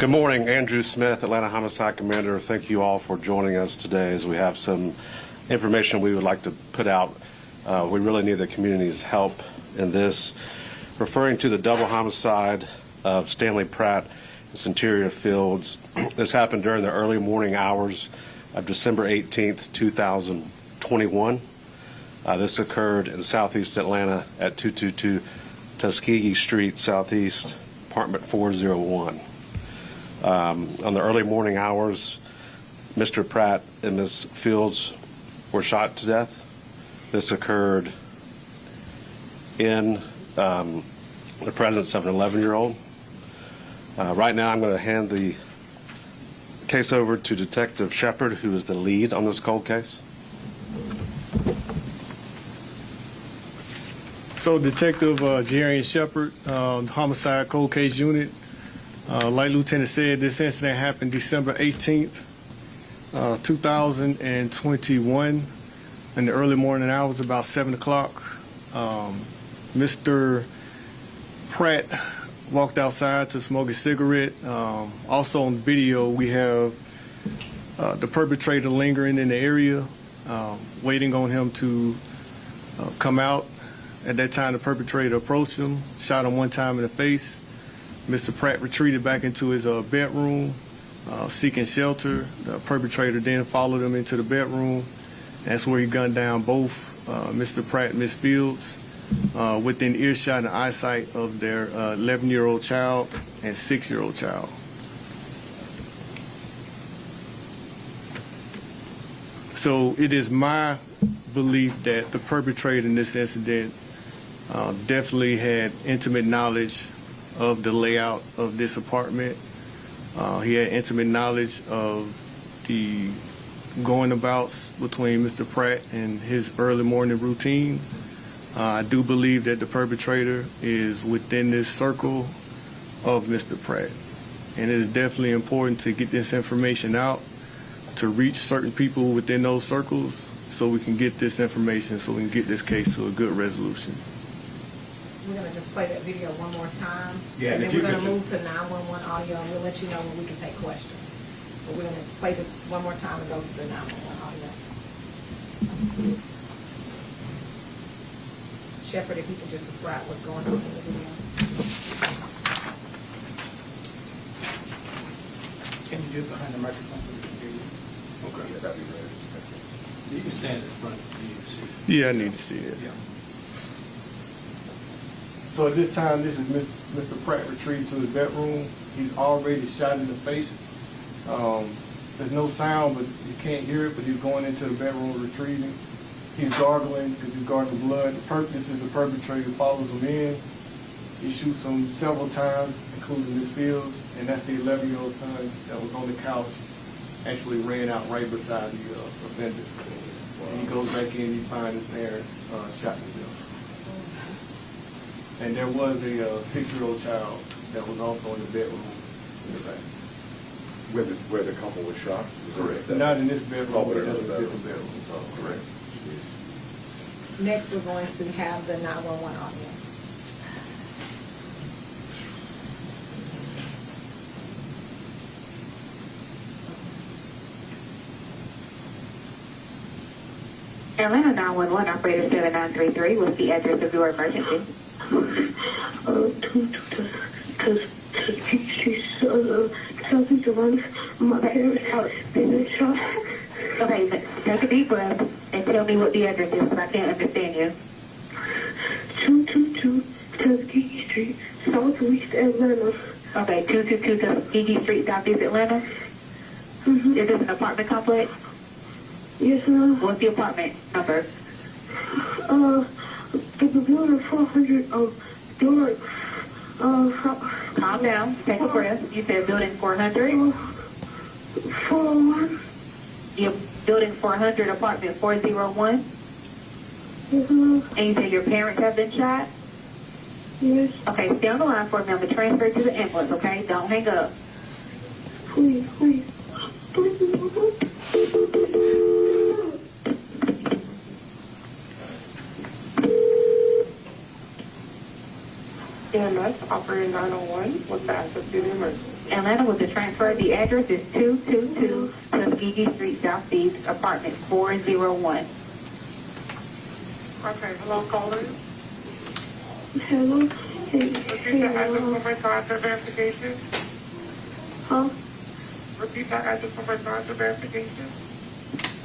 Good morning, Andrew Smith, Atlanta Homicide Commander. Thank you all for joining us today as we have some information we would like to put out. We really need the community's help in this. Referring to the double homicide of Stanley Pratt in Centeria Fields. This happened during the early morning hours of December 18th, 2021. This occurred in southeast Atlanta at 222 Tuskegee Street, Southeast, apartment 401. On the early morning hours, Mr. Pratt and Ms. Fields were shot to death. This occurred in the presence of an 11-year-old. Right now, I'm going to hand the case over to Detective Shepard, who is the lead on this cold case. So, Detective Jerry Shepard, Homicide Cold Case Unit. Like Lieutenant said, this incident happened December 18th, 2021, in the early morning hours, about 7 o'clock. Mr. Pratt walked outside to smoke a cigarette. Also on the video, we have the perpetrator lingering in the area, waiting on him to come out. At that time, the perpetrator approached him, shot him one time in the face. Mr. Pratt retreated back into his bedroom, seeking shelter. The perpetrator then followed him into the bedroom. That's where he gunned down both Mr. Pratt and Ms. Fields within earshot and eyesight of their 11-year-old child and 6-year-old child. So it is my belief that the perpetrator in this incident definitely had intimate knowledge of the layout of this apartment. He had intimate knowledge of the going abouts between Mr. Pratt and his early morning routine. I do believe that the perpetrator is within this circle of Mr. Pratt. And it is definitely important to get this information out, to reach certain people within those circles so we can get this information, so we can get this case to a good resolution. We're going to just play that video one more time. Yeah, and then we're going to move to 911 audio, and we'll let you know when we can take questions. But we're going to play this one more time and go to the 911 audio. Shepard, if you can just describe what's going on in the video. Can you get behind the microphone so we can hear you? Okay, yeah, that'd be great. You can stand in front of you to see. Yeah, I need to see it. Yeah. So at this time, this is Mr. Pratt retreating to his bedroom. He's already shot in the face. There's no sound, but you can't hear it, but he's going into the bedroom retrieving. He's gargling because he's gargling blood. This is the perpetrator follows him in. He shoots him several times, including Ms. Fields, and that's the 11-year-old son that was on the couch, actually ran out right beside the offender. And he goes back in, he finds his parents shot to death. And there was a 6-year-old child that was also in the bedroom in the back. Where the couple was shot? Correct. Not in this bedroom, Oh, but but in a another different bedroom. So, correct. Next, we're going to have the 911 audio. Atlanta 911 operator 7933, what's the address of your emergency? Southeast Atlanta, my parents' house, been shot. Okay, take a deep breath and tell me what the address is because I can't understand you. 222 Tuskegee Street, Southeast Atlanta. Okay, 222 Tuskegee Street, Southeast Atlanta? Mm-hmm. Is this an apartment complex? Yes, ma'am. What's the apartment number? The building 400, door, Calm down, take a breath. You said building 400? 401. You're building 400, apartment 401? Yes, ma'am. And you said your parents have been shot? Yes. Okay, stay on the line for me. I'm going to transfer you to the ambulance, okay? Don't hang up. Please. Yeah, EMS, operator 901. What's the address to the emergency? Atlanta with the transfer. The address is 222 Tuskegee Street Southeast, apartment 401. Okay, hello, caller. Hello. Hey, Repeat the address one more time for verification. huh? Repeat that address one more time for verification.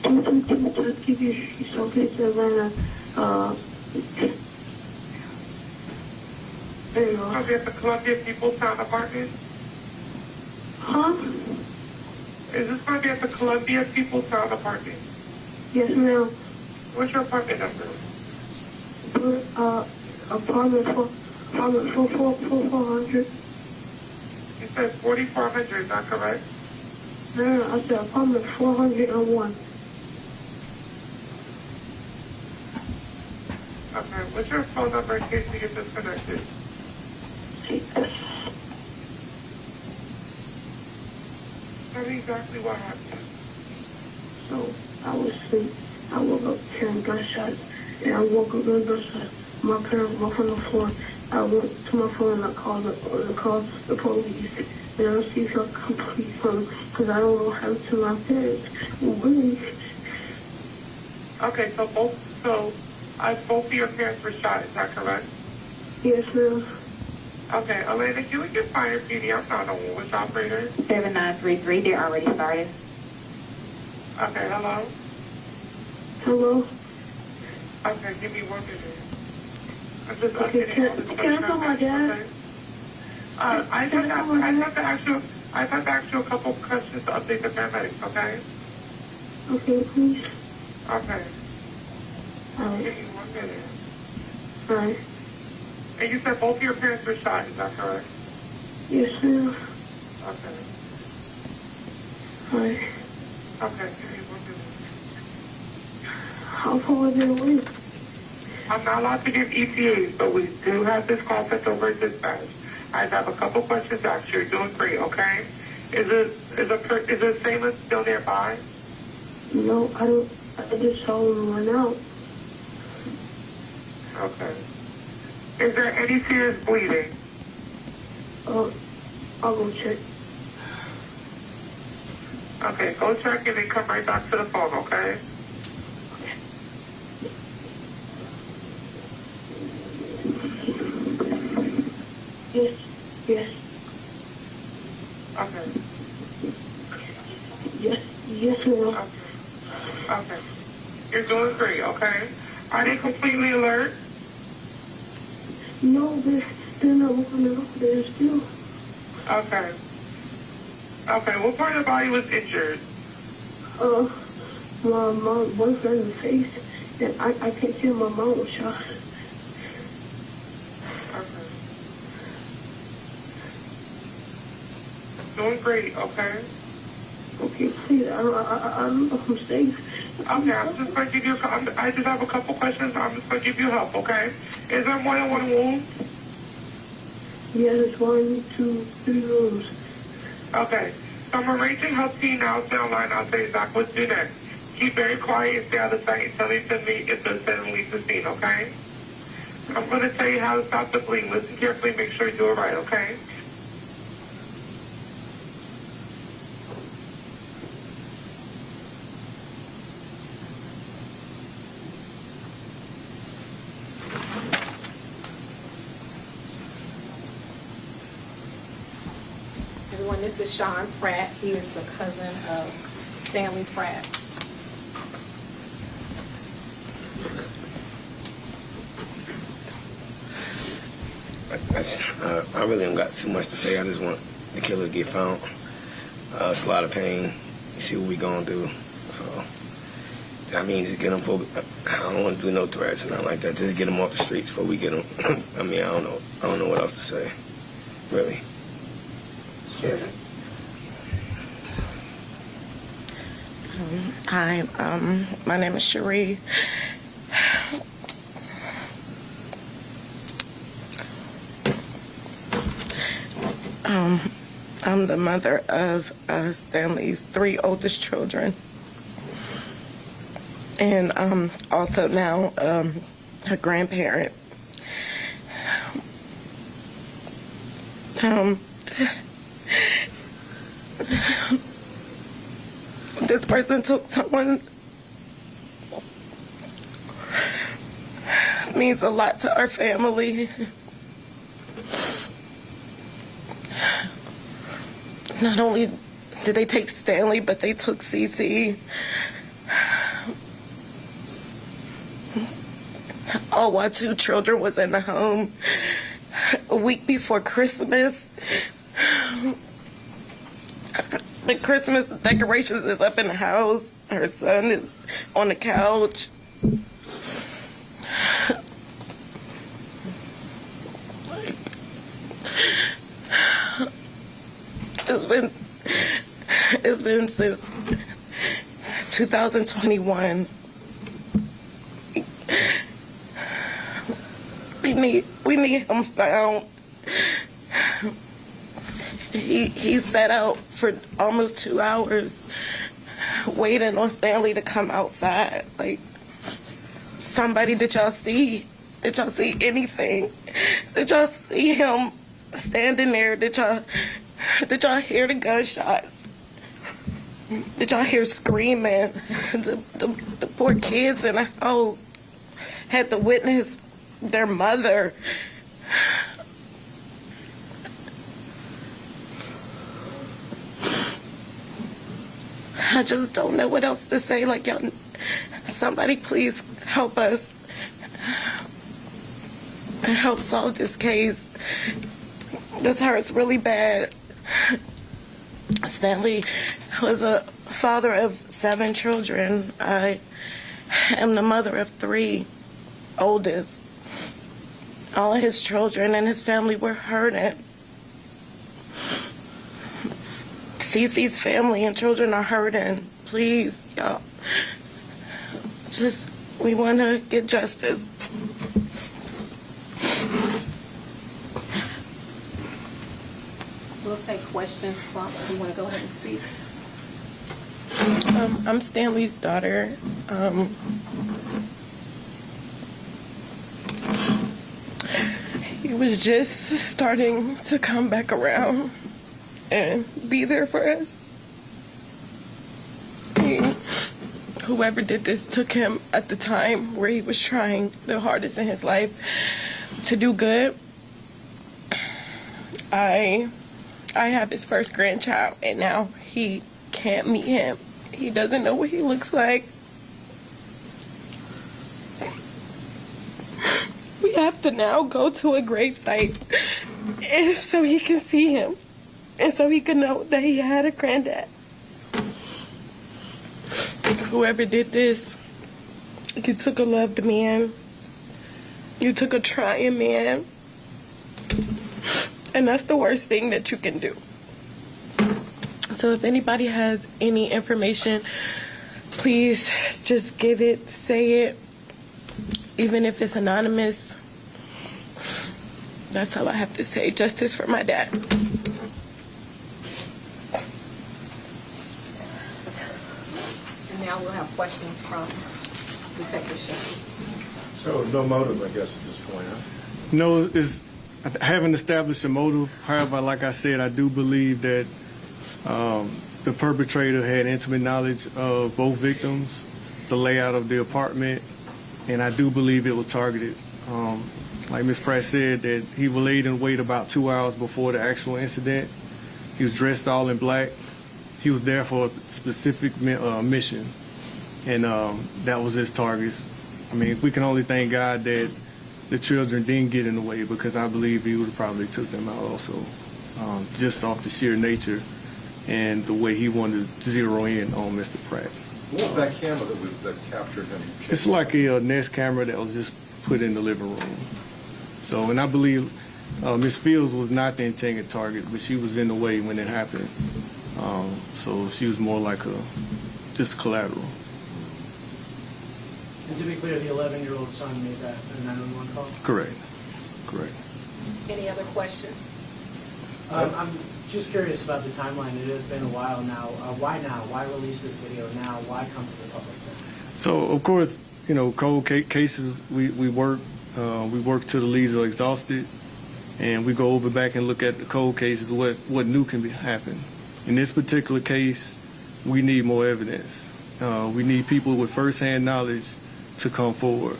222 Tuskegee Street, Southeast Atlanta. There you go. I'll be at the Columbia People's Town Apartment. Huh? Is this going to be at the Columbia People's Town Apartment? Yes, ma'am. What's your apartment number? Apartment 400. You said 4400, is that correct? No, I said apartment 401. Okay, what's your phone number in case we get disconnected? Tell me exactly what happened. So I was asleep. I woke up hearing gunshots, and I woke up hearing gunshots. My parents were on the floor. I went to my phone and I called the police. And I received a complete phone because I don't know what happened to my parents. Really? Okay, so both of your parents were shot, is that correct? Yes, ma'am. Okay, Elena, can we get fire PD? I'm not on which operator. 7933, they're already started. Okay, hello? Hello? Okay, give me 1 minute. I'm just Okay, updating all this can I call my dad? okay? I have to ask you a couple questions to update the paramedics, okay? Okay, please. Okay. Alright. Give me 1 minute. Alright. And you said both of your parents were shot, is that correct? Yes, ma'am. Okay. Alright. Okay, give me 1 minute. How far are they away? I'm not allowed to give ETAs, but we do have this call sent over to dispatch. I have a couple questions to ask you. You're doing great, okay? Is it Salem still nearby? No, I don't. I just saw them run out. Okay. Is there any serious bleeding? I'll go check. Okay, go check and then come right back to the phone, okay? Yes, yes, Okay. yes, ma'am. Okay. You're doing great, okay? Are they completely alert? No, they're not looking up. They're still. Okay. Okay, what part of the body was injured? My boyfriend in the face, and I can't tell my mom was shot. Okay. Doing great, okay? Okay, please, I don't know if I'm safe. Okay, I'm just going to give you I just have a couple questions. I'm just going to give you help, okay? Is there more than one wound? Yeah, there's 1, 2, 3 rooms. Okay. So I'm arranging help team now. Stay online. I'll say exactly what to do next. Keep very quiet and stay out of sight until they send me if they're sending leave the scene, okay? I'm going to tell you how to stop the bleeding. Listen carefully. Make sure you do it right, okay? Everyone, this is Sean Pratt. He is the cousin of Stanley Pratt. I really don't got too much to say. I just want the killer to get found. It's a lot of pain. You see what we going through. So, I mean, just get them for. I don't want to do no threats and nothing like that. Just get them off the streets before we get them. I mean, I don't know. I don't know what else to say. Really. Yeah. Hi, my name is Cherie. I'm the mother of Stanley's 3 oldest children, and also now a grandparent. This person took someone means a lot to our family. Not only did they take Stanley, but they took CC. All while 2 children was in the home. A week before Christmas, the Christmas decorations is up in the house. Her son is on the couch. It's been since 2021. We need him found. He sat out for almost 2 hours waiting on Stanley to come outside. Like, somebody, did y'all see anything? Did y'all see him standing there? Did y'all hear the gunshots? Did y'all hear screaming? The poor kids in the house had to witness their mother. I just don't know what else to say. Like, y'all, somebody please help us. Help solve this case. This hurts really bad. Stanley was a father of 7 children. I am the mother of 3, oldest. All of his children and his family were hurting. Cece's family and children are hurting. Please, y'all. We want to get justice. We'll take questions from, if you want to go ahead and speak. I'm Stanley's daughter. He was just starting to come back around and be there for us. Whoever did this took him at the time where he was trying the hardest in his life to do good. I have his first grandchild, and now he can't meet him. He doesn't know what he looks like. We have to now go to a gravesite and so he can see him and so he can know that he had a granddad. Whoever did this, you took a loved man. You took a trying man. And that's the worst thing that you can do. So if anybody has any information, please just give it, say it, even if it's anonymous. That's all I have to say. Justice for my dad. And now we'll have questions from Detective Shepard. So no motive, I guess, at this point, huh? No, I haven't established a motive. However, like I said, I do believe that the perpetrator had intimate knowledge of both victims, the layout of the apartment, and I do believe it was targeted. Like Ms. Pratt said, that he laid in wait about 2 hours before the actual incident. He was dressed all in black. He was there for a specific mission, and that was his target. I mean, we can only thank God that the children didn't get in the way, because I believe he would have probably took them out also, just off the sheer nature and the way he wanted to zero in on Mr. Pratt. What was that camera that captured him? It's like a Nest camera that was just put in the living room. So, and I believe Ms. Fields was not the intended target, but she was in the way when it happened. So she was more like just collateral. And to be clear, the 11-year-old son made that 911 call? Correct. Any other questions? I'm just curious about the timeline. It has been a while now. Why now? Why release this video now? Why come to the public now? So, of course, cold cases, we work till the leads are exhausted, and we go over back and look at the cold cases, what new can happen. In this particular case, we need more evidence. We need people with firsthand knowledge to come forward.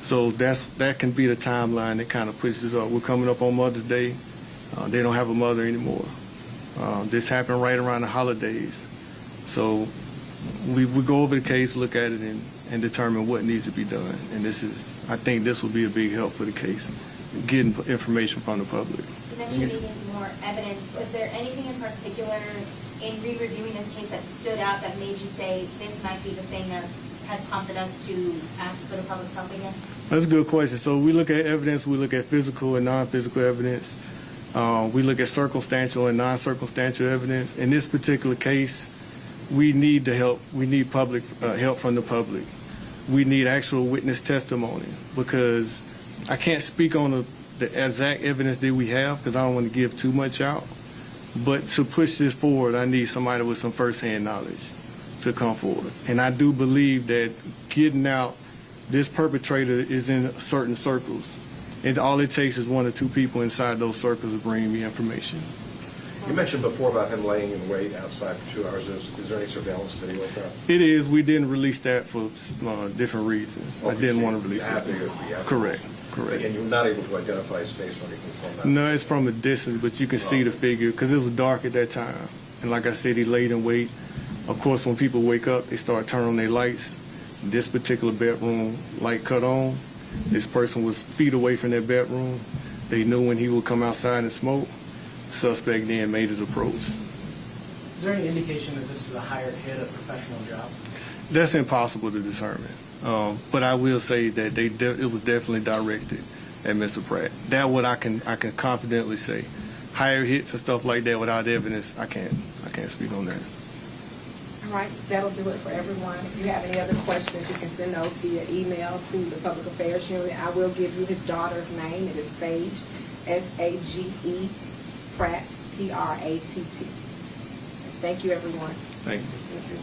So that can be the timeline that kind of pushes up. We're coming up on Mother's Day. They don't have a mother anymore. This happened right around the holidays. So we go over the case, look at it, and determine what needs to be done. And I think this will be a big help for the case, getting information from the public. You mentioned needing more evidence. Was there anything in particular in re-reviewing this case that stood out that made you say this might be the thing that has prompted us to ask for the public's help again? That's a good question. So we look at evidence, we look at physical and non-physical evidence. We look at circumstantial and non-circumstantial evidence. In this particular case, we need the help. We need public help from the public. We need actual witness testimony because I can't speak on the exact evidence that we have because I don't want to give too much out. But to push this forward, I need somebody with some firsthand knowledge to come forward. And I do believe that getting out, this perpetrator is in certain circles. And all it takes is one or two people inside those circles to bring me information. You mentioned before about him laying in wait outside for 2 hours. Is there any surveillance video of that? It is. We didn't release that for different reasons. I didn't want to release it. Correct. And you're not able to identify his face or anything from that? No, it's from a distance, but you can see the figure because it was dark at that time. And like I said, he laid in wait. Of course, when people wake up, they start turning on their lights. This particular bedroom light cut on. This person was feet away from their bedroom. They knew when he would come outside and smoke. Suspect then made his approach. Is there any indication that this is a hired hit, a professional job? That's impossible to determine. But I will say that it was definitely directed at Mr. Pratt. That what I can confidently say. Higher hits and stuff like that without evidence, I can't speak on that. All right, that'll do it for everyone. If you have any other questions, you can send those via email to the Public Affairs Unit. I will give you his daughter's name. It is Sage, S-A-G-E, Pratt, P-R-A-T-T. Thank you, everyone. Thank you. Thank you.